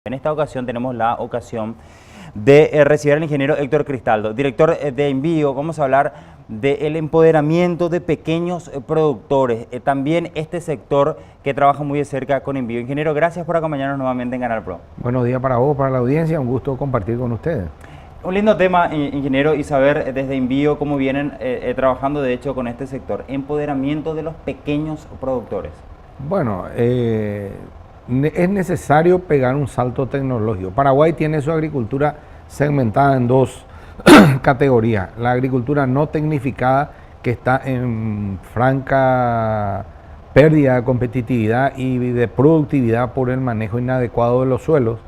En esta ocasión tenemos la ocasión de recibir al ingeniero Héctor Cristaldo, director de Envío. Vamos a hablar del empoderamiento de pequeños productores, también este sector que trabaja muy de cerca con Envío. Ingeniero, gracias por acompañarnos nuevamente en Canal Pro. Buenos días para vos, para la audiencia, un gusto compartir con ustedes. Un lindo tema, ingeniero, y saber desde Envío cómo vienen trabajando de hecho con este sector, empoderamiento de los pequeños productores. Bueno, es necesario pegar un salto tecnológico. Paraguay tiene su agricultura segmentada en dos categorías. La agricultura no tecnificada, que está en franca pérdida de competitividad y de productividad por el manejo inadecuado de los suelos,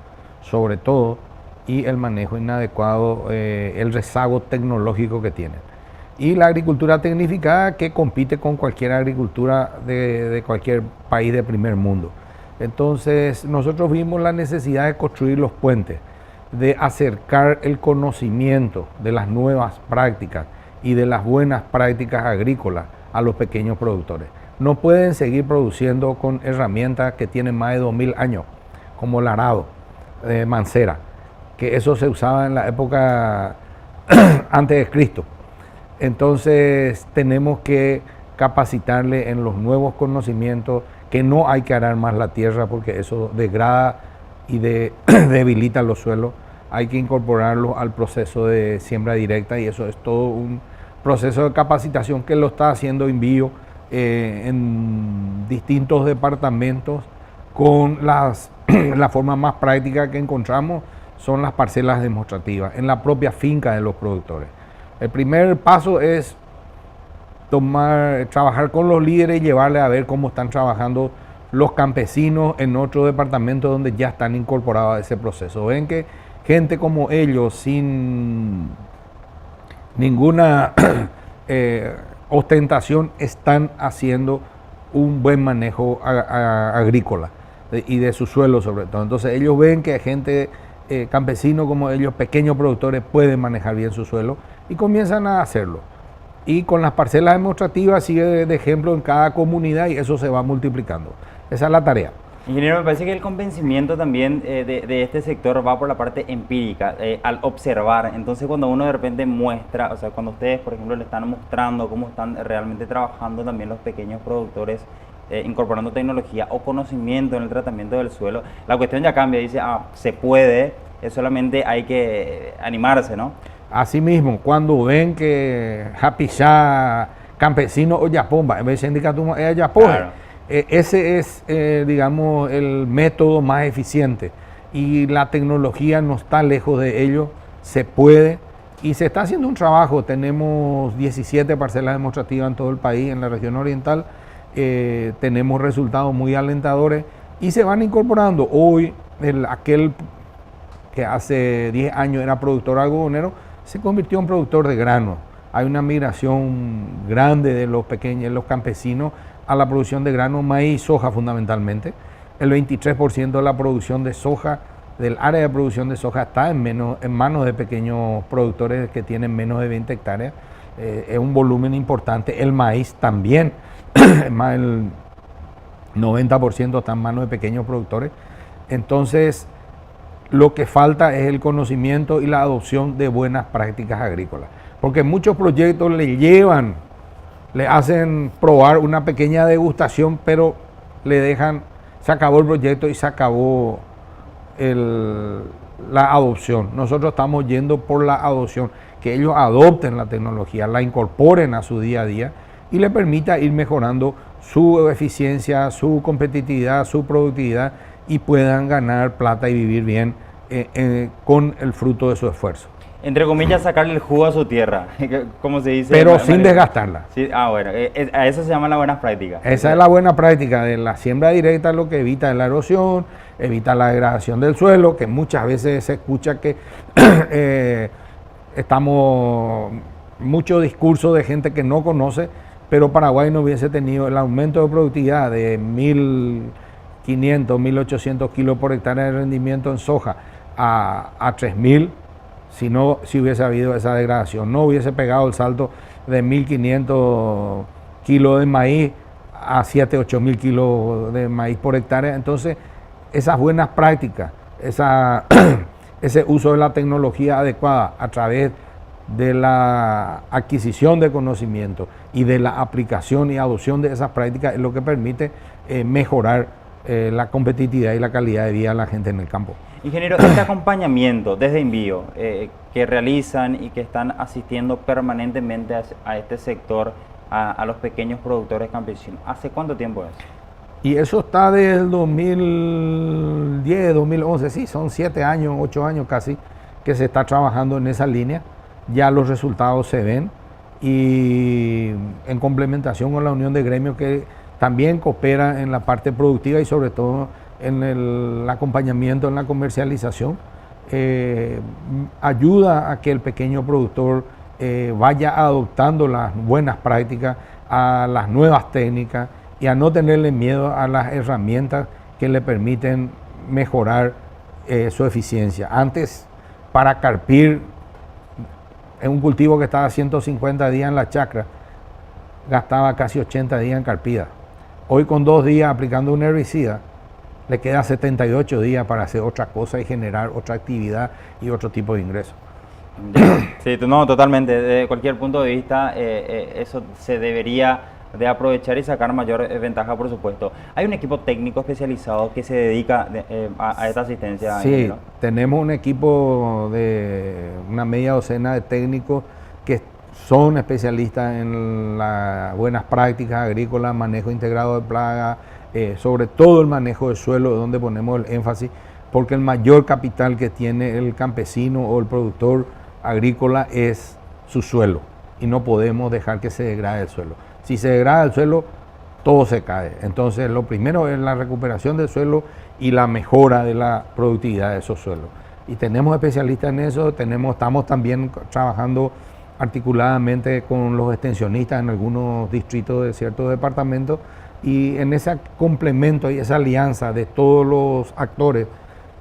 sobre todo, y el manejo inadecuado, el rezago tecnológico que tienen. Y la agricultura tecnificada, que compite con cualquier agricultura de cualquier país de primer mundo. Entonces nosotros vimos la necesidad de construir los puentes, de acercar el conocimiento de las nuevas prácticas y de las buenas prácticas agrícolas a los pequeños productores. No pueden seguir produciendo con herramientas que tienen más de 2000 años, como el arado, mancera, que eso se usaba en la época antes de Cristo. Entonces tenemos que capacitarle en los nuevos conocimientos, que no hay que arar más la tierra porque eso degrada y debilita los suelos. Hay que incorporarlo al proceso de siembra directa y eso es todo un proceso de capacitación que lo está haciendo Envío en distintos departamentos con la forma más práctica que encontramos son las parcelas demostrativas en la propia finca de los productores. El primer paso es trabajar con los líderes y llevarle a ver cómo están trabajando los campesinos en otros departamentos donde ya están incorporados a ese proceso. Ven que gente como ellos, sin ninguna ostentación, están haciendo un buen manejo agrícola y de su suelo sobre todo. Entonces ellos ven que gente campesino como ellos, pequeños productores, pueden manejar bien su suelo y comienzan a hacerlo. Y con las parcelas demostrativas sigue de ejemplo en cada comunidad y eso se va multiplicando. Esa es la tarea. Ingeniero, me parece que el convencimiento también de este sector va por la parte empírica, al observar. Entonces cuando uno de repente muestra, o sea, cuando ustedes por ejemplo le están mostrando cómo están realmente trabajando también los pequeños productores, incorporando tecnología o conocimiento en el tratamiento del suelo, la cuestión ya cambia, dice, se puede, solamente hay que animarse, ¿no? Asimismo, cuando ven que Japishá, campesino o yapomba, en vez de indicar tú yapoje, ese es, digamos, el método más eficiente y la tecnología no está lejos de ello, se puede y se está haciendo un trabajo. Tenemos 17 parcelas demostrativas en todo el país, en la región oriental, tenemos resultados muy alentadores y se van incorporando. Hoy, aquel que hace 10 años era productor algodonero, se convirtió en productor de grano. Hay una migración grande de los pequeños, los campesinos, a la producción de grano, maíz y soja fundamentalmente. El 23% de la producción de soja, del área de producción de soja, está en manos de pequeños productores que tienen menos de 20 hectáreas. Es un volumen importante. El maíz también, más del 90% está en manos de pequeños productores. Entonces, lo que falta es el conocimiento y la adopción de buenas prácticas agrícolas. Porque muchos proyectos le hacen probar una pequeña degustación, pero se acabó el proyecto y se acabó la adopción. Nosotros estamos yendo por la adopción, que ellos adopten la tecnología, la incorporen a su día a día y le permita ir mejorando su eficiencia, su competitividad, su productividad y puedan ganar plata y vivir bien con el fruto de su esfuerzo. Entre comillas, sacarle el jugo a su tierra, como se dice. Pero sin desgastarla. Sí, bueno, a eso se llama la buena práctica. Esa es la buena práctica de la siembra directa, lo que evita la erosión, evita la degradación del suelo, que muchas veces se escucha que mucho discurso de gente que no conoce, pero Paraguay no hubiese tenido el aumento de productividad de 1500, 1800 kilos por hectárea de rendimiento en soja a 3000, si hubiese habido esa degradación. No hubiese pegado el salto de 1500 kilos de maíz a 7, 8000 kilos de maíz por hectárea. Entonces, esas buenas prácticas ese uso de la tecnología adecuada a través de la adquisición de conocimiento y de la aplicación y adopción de esas prácticas es lo que permite mejorar la competitividad y la calidad de vida de la gente en el campo. Ingeniero, este acompañamiento desde Envío que realizan y que están asistiendo permanentemente a este sector, a los pequeños productores campesinos, ¿hace cuánto tiempo es? Y eso está desde el 2010, 2011, sí, son 7 años, 8 años casi que se está trabajando en esa línea. Ya los resultados se ven y en complementación con la Unión de Gremios que también coopera en la parte productiva y sobre todo en el acompañamiento en la comercialización, ayuda a que el pequeño productor vaya adoptando las buenas prácticas, a las nuevas técnicas y a no tenerle miedo a las herramientas que le permiten mejorar su eficiencia. Antes, para carpir en un cultivo que estaba 150 días en la chacra, gastaba casi 80 días en carpida. Hoy con 2 días aplicando un herbicida, le queda 78 días para hacer otra cosa y generar otra actividad y otro tipo de ingreso. Sí, no, totalmente. Desde cualquier punto de vista, eso se debería de aprovechar y sacar mayor ventaja, por supuesto. ¿Hay un equipo técnico especializado que se dedica a esta asistencia? Sí, ingeniero? tenemos un equipo de una media docena de técnicos que son especialistas en las buenas prácticas agrícolas, manejo integrado de plagas, sobre todo el manejo del suelo, donde ponemos el énfasis, porque el mayor capital que tiene el campesino o el productor agrícola es su suelo y no podemos dejar que se degrade el suelo. Si se degrada el suelo, todo se cae. Entonces, lo primero es la recuperación del suelo y la mejora de la productividad de esos suelos. Y tenemos especialistas en eso, estamos también trabajando articuladamente con los extensionistas en algunos distritos de ciertos departamentos, y en ese complemento y esa alianza de todos los actores,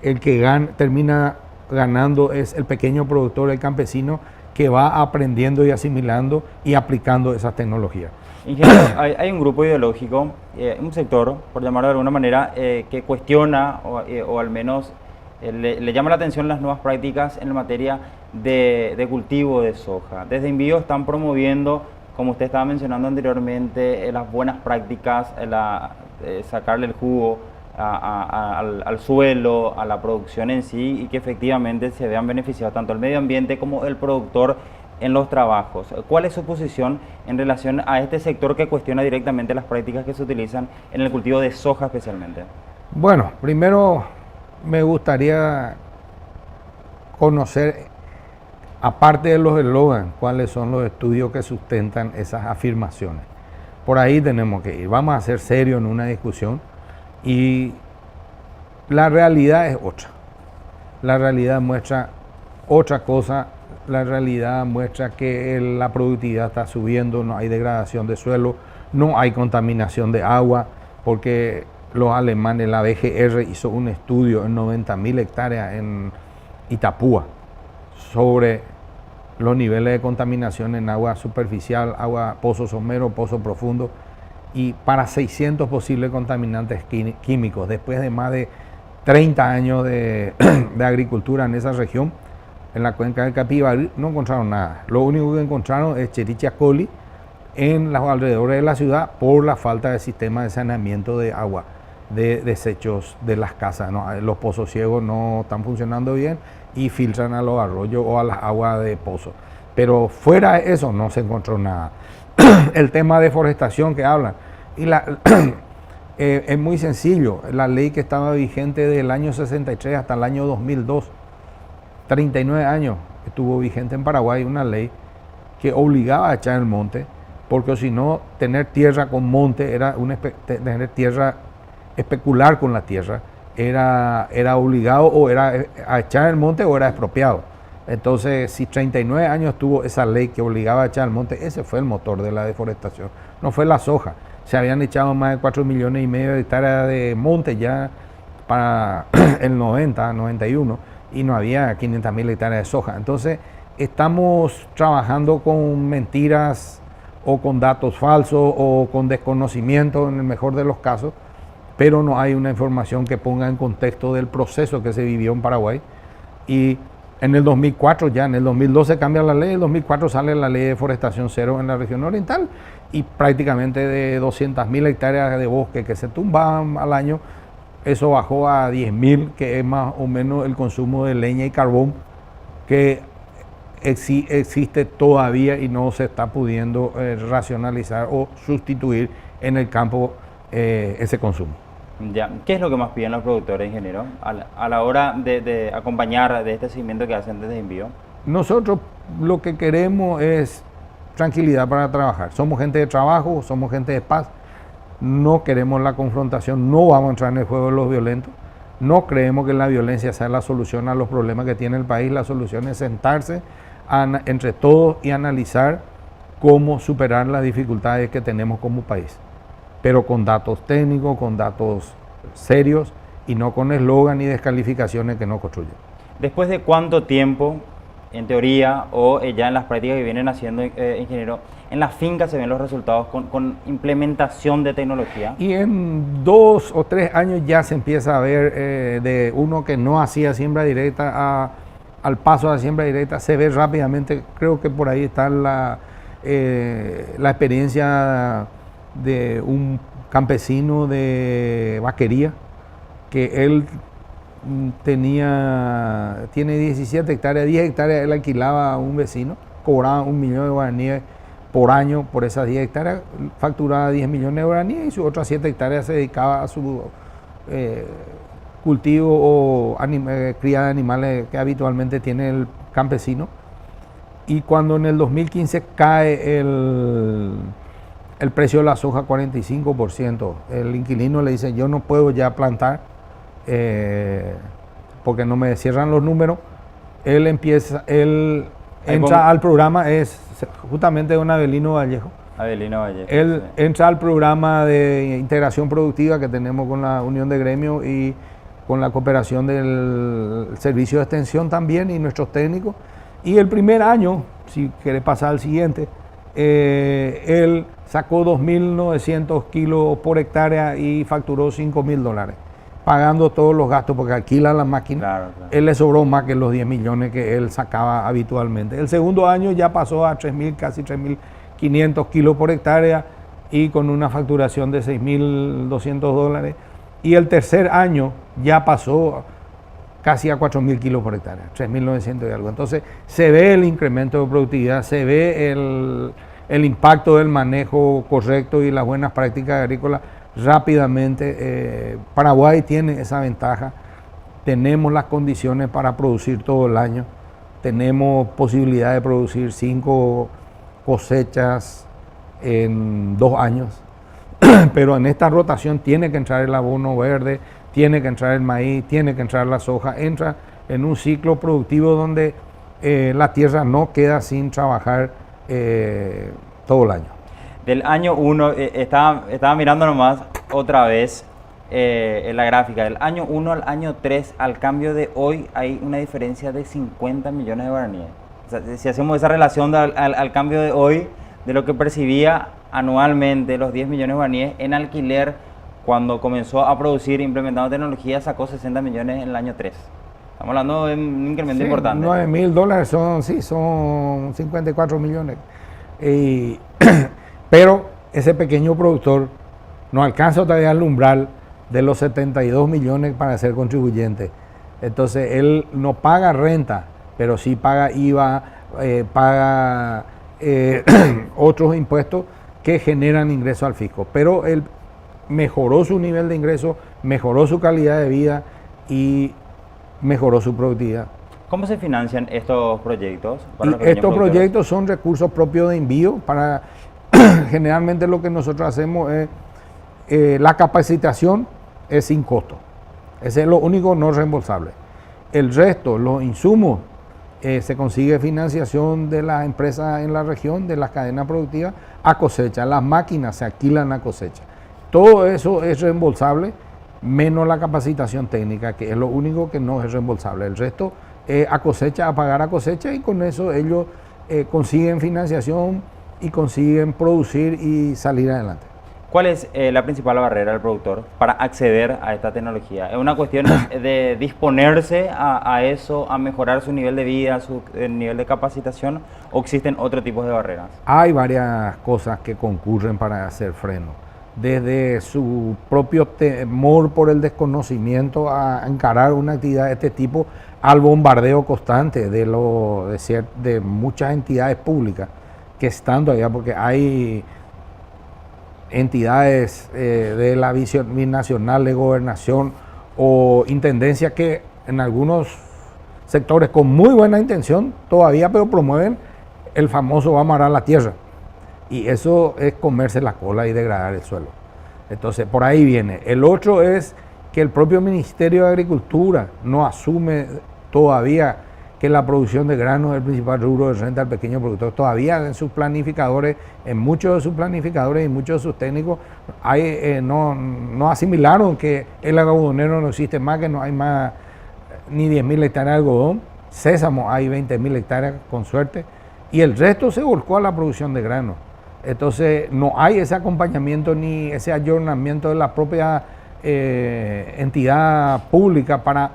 el que termina ganando es el pequeño productor, el campesino, que va aprendiendo y asimilando y aplicando esas tecnologías. Ingeniero, hay un grupo ideológico, un sector, por llamarlo de alguna manera, que cuestiona o al menos le llama la atención las nuevas prácticas en materia de cultivo de soja. Desde Envío están promoviendo, como usted estaba mencionando anteriormente, las buenas prácticas, sacarle el jugo al suelo, a la producción en sí, y que efectivamente se vean beneficiados tanto el medio ambiente como el productor en los trabajos. ¿Cuál es su posición en relación a este sector que cuestiona directamente las prácticas que se utilizan en el cultivo de soja especialmente? Bueno, primero me gustaría conocer, aparte de los eslogans, cuáles son los estudios que sustentan esas afirmaciones. Por ahí tenemos que ir. Vamos a ser serios en una discusión y la realidad es otra. La realidad muestra otra cosa. La realidad muestra que la productividad está subiendo, no hay degradación de suelo, no hay contaminación de agua, porque los alemanes, la BGR hizo un estudio en 90.000 hectáreas en Itapúa sobre los niveles de contaminación en agua superficial, agua, pozo somero, pozo profundo, y para 600 posibles contaminantes químicos, después de más de 30 años de agricultura en esa región. En la cuenca del Capivari no encontraron nada. Lo único que encontraron es Escherichia coli en los alrededores de la ciudad por la falta de sistema de saneamiento de agua, de desechos de las casas, ¿no? Los pozos ciegos no están funcionando bien y filtran a los arroyos o a las aguas de pozo. Pero fuera de eso no se encontró nada. El tema de deforestación que hablan. Y es muy sencillo. La ley que estaba vigente del año 63 hasta el año 2002, 39 años estuvo vigente en Paraguay una ley que obligaba a echar el monte, porque si no, tener tierra con monte era tener tierra, especular con la tierra, era obligado o era a echar el monte o era expropiado. Entonces, si 39 años tuvo esa ley que obligaba a echar el monte, ese fue el motor de la deforestación, no fue la soja. Se habían echado más de 4,5 millones de hectáreas de monte ya para el 90, 91, y no había 500.000 hectáreas de soja. Entonces, estamos trabajando con mentiras o con datos falsos o con desconocimiento en el mejor de los casos, pero no hay una información que ponga en contexto del proceso que se vivió en Paraguay. Y en el 2004 ya, en el 2012 cambia la ley, en el 2004 sale la ley de forestación cero en la región oriental y prácticamente de 200.000 hectáreas de bosque que se tumbaban al año, eso bajó a 10.000, que es más o menos el consumo de leña y carbón que existe todavía y no se está pudiendo racionalizar o sustituir en el campo ese consumo. Ya. ¿Qué es lo que más piden los productores, ingeniero, a la hora de acompañar de este seguimiento que hacen desde envío? Nosotros lo que queremos es tranquilidad para trabajar. Somos gente de trabajo, somos gente de paz. No queremos la confrontación, no vamos a entrar en el juego de los violentos. No creemos que la violencia sea la solución a los problemas que tiene el país. La solución es sentarse entre todos y analizar cómo superar las dificultades que tenemos como país, pero con datos técnicos, con datos serios y no con eslogan y descalificaciones que no construyen. ¿Después de cuánto tiempo, en teoría o ya en las prácticas que vienen haciendo, ingeniero, en las fincas se ven los resultados con implementación de tecnología? Y en 2 o 3 años ya se empieza a ver de uno que no hacía siembra directa al paso a la siembra directa, se ve rápidamente. Creo que por ahí está la experiencia de un campesino de Vaquería, que él tiene 17 hectáreas, 10 hectáreas él alquilaba a un vecino, cobraba 1 millón de guaraníes por año por esas 10 hectáreas, facturaba 10 millones de guaraníes y sus otras 7 hectáreas se dedicaba a su cultivo o cría de animales que habitualmente tiene el campesino. Y cuando en el 2015 cae el precio de la soja 45%, el inquilino le dice: yo no puedo ya plantar porque no me cierran los números. Él entra al programa, es justamente don Avelino Vallejo. Él entra al programa de integración productiva que tenemos con la Unión de Gremios y con la cooperación del Servicio de Extensión también y nuestros técnicos. Y el primer año, si quiere pasar al siguiente, él sacó 2.900 kilos por hectárea y facturó $5.000, pagando todos los gastos porque alquila la máquina. Claro. Él le sobró más que los 10 millones que él sacaba habitualmente. El segundo año ya pasó a 3.000, casi 3.500 kilos por hectárea y con una facturación de $6.200. Y el tercer año ya pasó casi a 4.000 kilos por hectárea, 3.900 y algo. Entonces se ve el incremento de productividad, se ve el impacto del manejo correcto y las buenas prácticas agrícolas rápidamente. Paraguay tiene esa ventaja, tenemos las condiciones para producir todo el año, tenemos posibilidad de producir 5 cosechas en 2 años, pero en esta rotación tiene que entrar el abono verde, tiene que entrar el maíz, tiene que entrar la soja, entra en un ciclo productivo donde la tierra no queda sin trabajar todo el año. Del año 1, estaba mirando nomás otra vez en la gráfica, del año 1 al año 3, al cambio de hoy, hay una diferencia de 50 millones de guaraníes. O sea, si hacemos esa relación al cambio de hoy, de lo que percibía anualmente, los 10 millones de guaraníes en alquiler, cuando comenzó a producir implementando tecnología, sacó 60 millones en el año 3. Estamos hablando de un incremento importante. $9.000 son 54 millones. Pero ese pequeño productor no alcanza todavía al umbral de los 72 millones para ser contribuyente. Entonces él no paga renta, pero sí paga IVA, paga otros impuestos que generan ingresos al fisco. Pero él mejoró su nivel de ingreso, mejoró su calidad de vida y mejoró su productividad. ¿Cómo se financian estos proyectos? Estos proyectos son recursos propios de envío. Generalmente lo que nosotros hacemos es la capacitación es sin costo. Ese es lo único no reembolsable. El resto, los insumos, se consigue financiación de las empresas en la región, de las cadenas productivas, a cosecha. Las máquinas se alquilan a cosecha. Todo eso es reembolsable, menos la capacitación técnica, que es lo único que no es reembolsable. El resto a cosecha, a pagar a cosecha, y con eso ellos consiguen financiación y consiguen producir y salir adelante. ¿Cuál es la principal barrera del productor para acceder a esta tecnología? ¿Es una cuestión de disponerse a eso, a mejorar su nivel de vida, su nivel de capacitación, o existen otro tipo de barreras? Hay varias cosas que concurren para hacer freno. Desde su propio temor por el desconocimiento a encarar una actividad de este tipo, al bombardeo constante de muchas entidades públicas que estando allá, porque hay entidades de la visión binacional de gobernación o intendencia que en algunos sectores con muy buena intención todavía, pero promueven el famoso vamos a arar la tierra. Y eso es comerse la cola y degradar el suelo. Entonces, por ahí viene. El otro es que el propio Ministerio de Agricultura no asume todavía que la producción de granos es el principal rubro de renta del pequeño productor. Todavía en sus planificadores, en muchos de sus planificadores y muchos de sus técnicos, no asimilaron que el algodonero no existe más, que no hay más ni 10.000 hectáreas de algodón. Sésamo hay 20.000 hectáreas con suerte. Y el resto se volcó a la producción de granos. Entonces no hay ese acompañamiento ni ese ayornamiento de la propia entidad pública para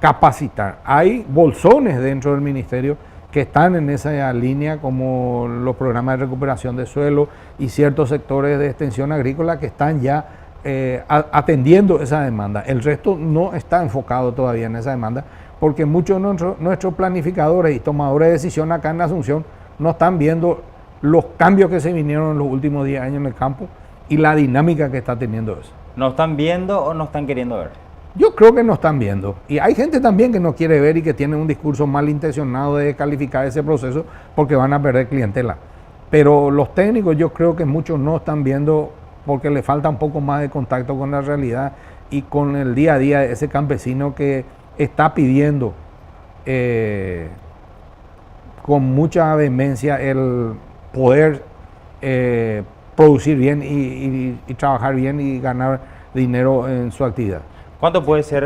capacitar. Hay bolsones dentro del ministerio que están en esa línea, como los programas de recuperación de suelo y ciertos sectores de extensión agrícola que están ya atendiendo esa demanda. El resto no está enfocado todavía en esa demanda, porque muchos de nuestros planificadores y tomadores de decisión acá en Asunción no están viendo los cambios que se vinieron en los últimos 10 años en el campo y la dinámica que está teniendo eso. ¿No están viendo o no están queriendo ver? Yo creo que no están viendo. Y hay gente también que no quiere ver y que tiene un discurso malintencionado de calificar ese proceso porque van a perder clientela. Pero los técnicos yo creo que muchos no están viendo porque le falta un poco más de contacto con la realidad y con el día a día de ese campesino que está pidiendo con mucha vehemencia el poder producir bien y trabajar bien y ganar dinero en su actividad. ¿Cuánto puede ser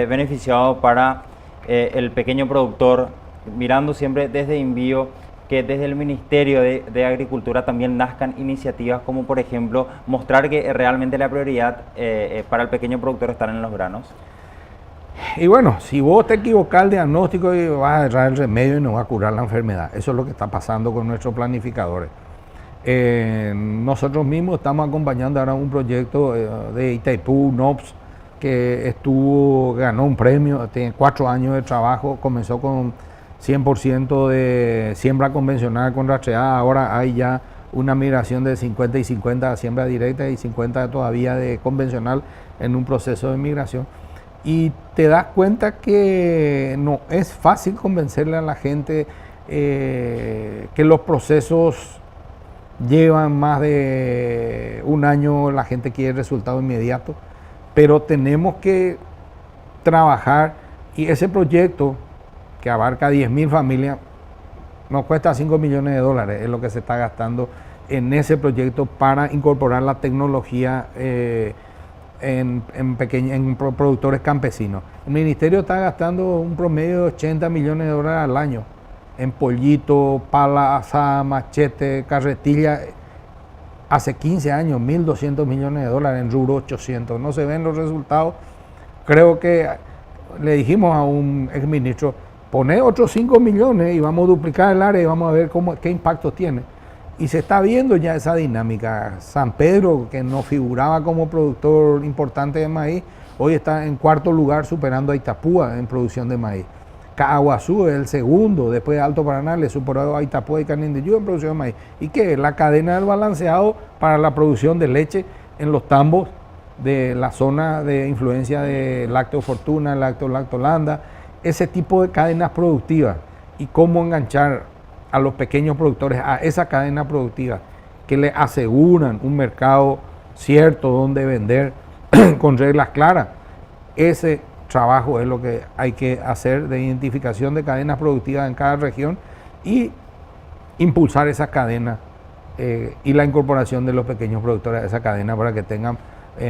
beneficiado para el pequeño productor, mirando siempre desde Invío, que desde el Ministerio de Agricultura también nazcan iniciativas como, por ejemplo, mostrar que realmente la prioridad para el pequeño productor está en los granos? Y bueno, si vos te equivocás el diagnóstico y vas a errar el remedio y no vas a curar la enfermedad, eso es lo que está pasando con nuestros planificadores. Nosotros mismos estamos acompañando ahora un proyecto de Itaipú, NOPS, que ganó un premio, tiene 4 años de trabajo, comenzó con 100% de siembra convencional con rastreada, ahora hay ya una migración de 50 y 50 a siembra directa y 50 todavía de convencional en un proceso de migración. Y te das cuenta que no es fácil convencerle a la gente que los procesos llevan más de un año, la gente quiere resultado inmediato, pero tenemos que trabajar y ese proyecto que abarca 10.000 familias nos cuesta 5 millones de dólares, es lo que se está gastando en ese proyecto para incorporar la tecnología en productores campesinos. El ministerio está gastando un promedio de 80 millones de dólares al año en pollito, pala, asada, machete, carretilla. Hace 15 años, 1.200 millones de dólares, en rubro 800. No se ven los resultados. Creo que le dijimos a un exministro, poné otros 5 millones y vamos a duplicar el área y vamos a ver qué impacto tiene. Y se está viendo ya esa dinámica. San Pedro, que no figuraba como productor importante de maíz, hoy está en 4º lugar superando a Itapúa en producción de maíz. Caaguazú es el segundo, después de Alto Paraná le superó a Itapúa y Canindeyú en producción de maíz. ¿Y qué? La cadena del balanceado para la producción de leche en los tambos de la zona de influencia de Lácteo Fortuna, Lácteo Lactolanda, ese tipo de cadenas productivas y cómo enganchar a los pequeños productores a esa cadena productiva que le aseguran un mercado cierto donde vender con reglas claras. Ese trabajo es lo que hay que hacer de identificación de cadenas productivas en cada región y impulsar esa cadena y la incorporación de los pequeños productores a esa cadena para que tengan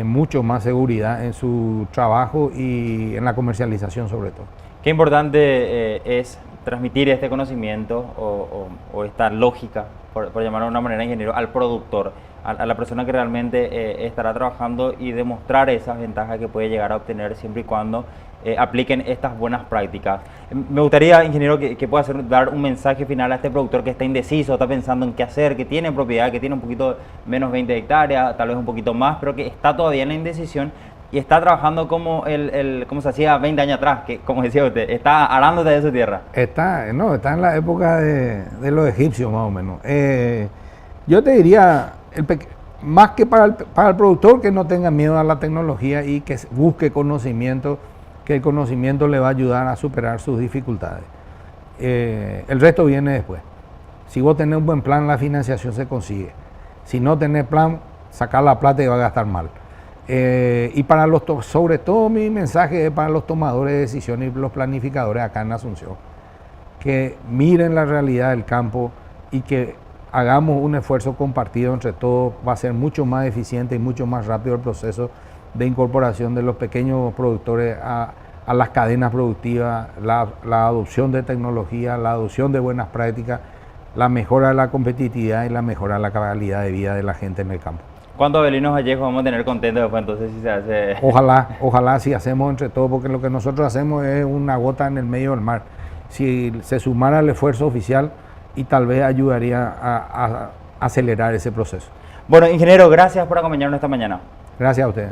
mucho más seguridad en su trabajo y en la comercialización sobre todo. Qué importante es transmitir este conocimiento o esta lógica, por llamarlo de una manera, ingeniero, al productor. a la persona que realmente estará trabajando y demostrar esas ventajas que puede llegar a obtener siempre y cuando apliquen estas buenas prácticas. Me gustaría, ingeniero, que pueda dar un mensaje final a este productor que está indeciso, está pensando en qué hacer, que tiene propiedad, que tiene un poquito menos 20 hectáreas, tal vez un poquito más, pero que está todavía en la indecisión y está trabajando como se hacía 20 años atrás, que como decía usted, está arándote de su tierra. Está en la época de los egipcios más o menos. Yo te diría, más que para el productor, que no tenga miedo a la tecnología y que busque conocimiento, que el conocimiento le va a ayudar a superar sus dificultades. El resto viene después. Si vos tenés un buen plan, la financiación se consigue. Si no tenés plan, sacar la plata y va a gastar mal. Y sobre todo mi mensaje es para los tomadores de decisiones y los planificadores acá en Asunción, que miren la realidad del campo y que hagamos un esfuerzo compartido entre todos. Va a ser mucho más eficiente y mucho más rápido el proceso de incorporación de los pequeños productores a las cadenas productivas, la adopción de tecnología, la adopción de buenas prácticas, la mejora de la competitividad y la mejora de la calidad de vida de la gente en el campo. ¿Cuántos Abelinos Vallejo vamos a tener contentos después entonces si se hace? Ojalá si hacemos entre todos, porque lo que nosotros hacemos es una gota en el medio del mar. Si se sumara al esfuerzo oficial, y tal vez ayudaría a acelerar ese proceso. Bueno, ingeniero, gracias por acompañarnos esta mañana. Gracias a ustedes.